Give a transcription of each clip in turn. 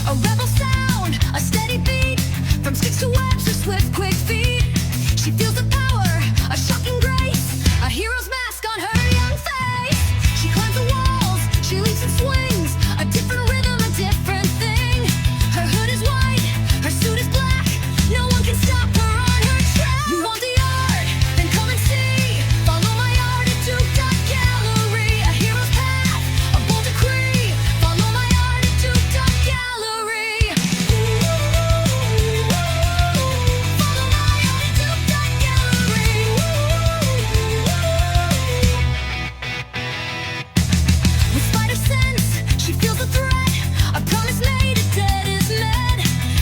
A rebel sound, a steady beat. From sticks to webs, her swift, quick feet. She feels the power, a shocking grace. A hero's mask on her young face. She climbs the walls, she leaps and swings. A different rhythm, a different thing. Her hood is white, her suit is black. No one can stop her on her track. You want the art? Then come and see. Follow my art at Duke.Gallery. A hero's path, a bold decree. Follow my art at Duke.Gallery. Follow my art at Duke.Gallery. With spider sense, she feels the threat. A promise made, a debt is met.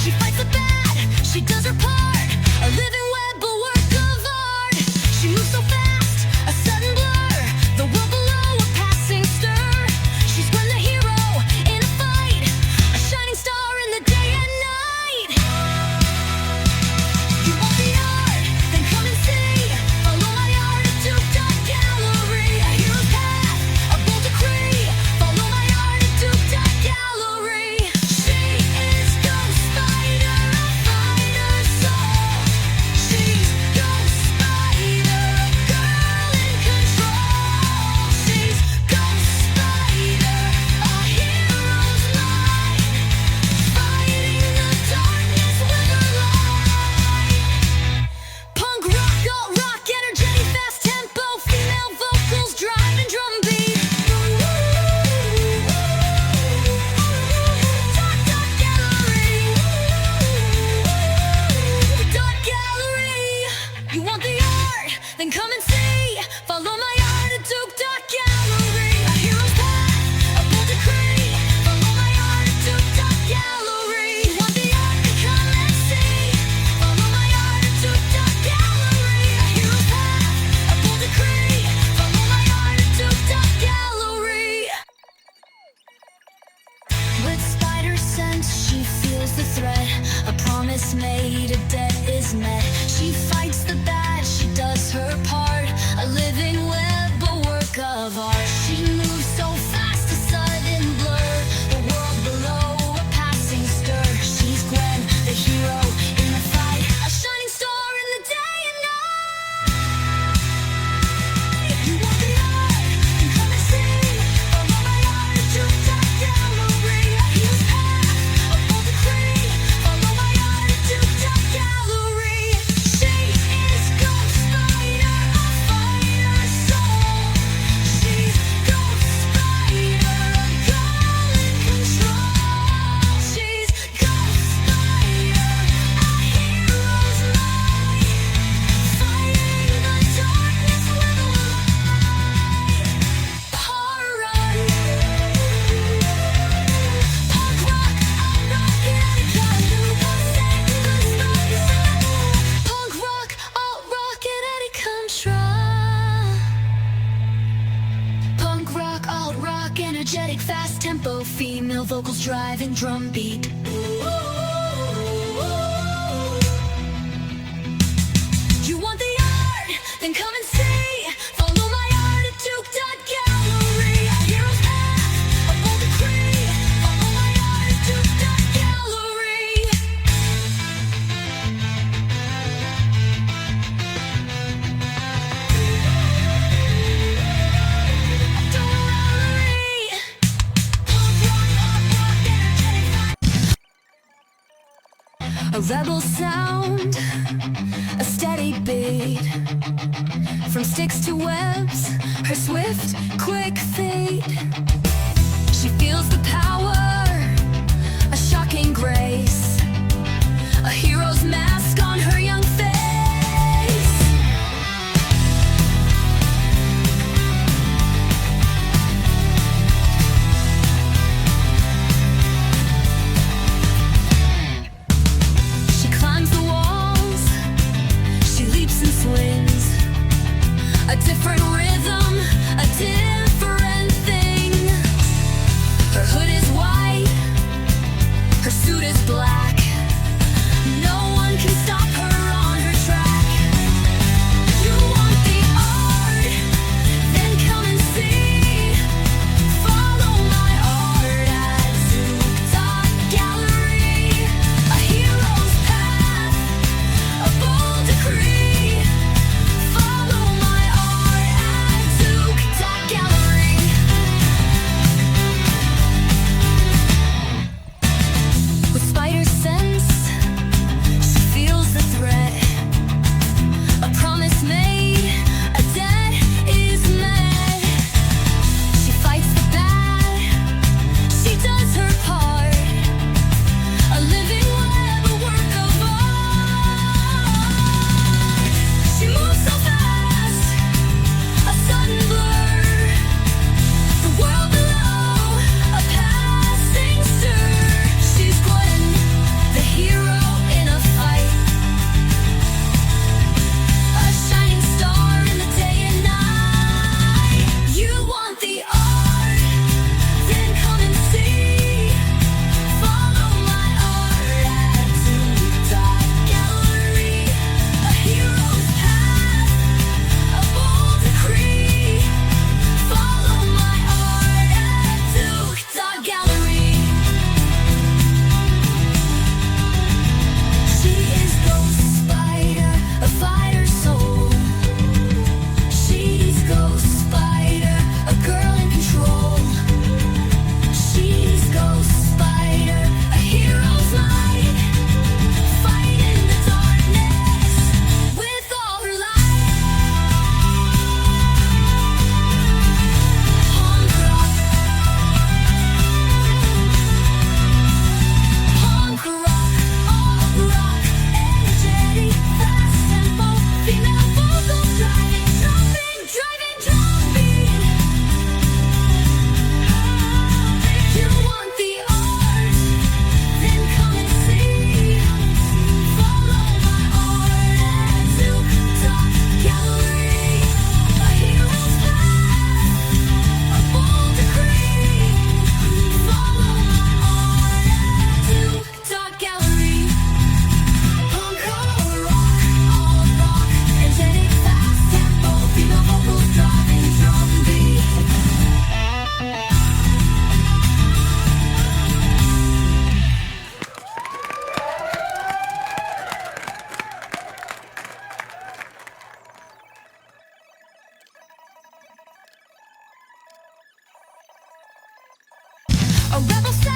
She fights the bad, she does her part. A living web, a work of art. She moves so fast, a sudden blur. The world below, a passing stir. She's Gwen the hero in a fight. A shining star in the day and night. You want the art? Then come and see. Follow my art at Duke.Gallery. A hero's path, a bold decree. Follow my art at Duke.Gallery. She is Ghost Spider, a fighter soul. She's Ghost Spider, a girl in control. She's Ghost Spider, a hero's might. Fighting the darkness with her light. Punk rock, alt rock, energetic, fast tempo, female vocals, driving drum beat. Duke.Gallery. You want the art? Then come and see. Follow my art at Duke.Gallery. A hero's path, a bold decree. Follow my art at Duke.Gallery. You want the art? Then come and see. Follow my art at Duke.Gallery. A hero's path, a bold decree. Follow my art at Duke.Gallery. With spider sense, she feels the threat. A promise made, a debt is met. She fights the bad, she does her part. A living web, a work of art. She moves so fast, a sudden blur. The world below, a passing stir. She's Gwen, the hero in the fight. A shining star in the day and night. You want the art? Then come and see. Follow my art at Duke.Gallery. A hero's path, a bold decree. Follow my art at Duke.Gallery. She is Ghost Spider, a fighter soul. She's Ghost Spider, a girl in control. She's Ghost Spider, a hero's might. Fighting the darkness with a light. Horror. Punk rock, alt rock, and punk rock, alt rock, and any control. Punk rock, alt rock, energetic, fast tempo, female vocals, driving drum beat. You want the art? Then come and see. Follow my art at Duke.Gallery. A hero's path, a bold decree. Follow my art at Duke.Gallery. A rebel sound, a steady beat. From sticks to webs, her swift, quick feet. She feels the power, a shocking grace. A hero's mask on her young face. She climbs the walls, she leaps and swings. A different rhythm, a different thing. Her hood is white, her suit is black. No one can stop her on her track. You want the art? Then come and see. Follow my art at Duke.Gallery. A rebel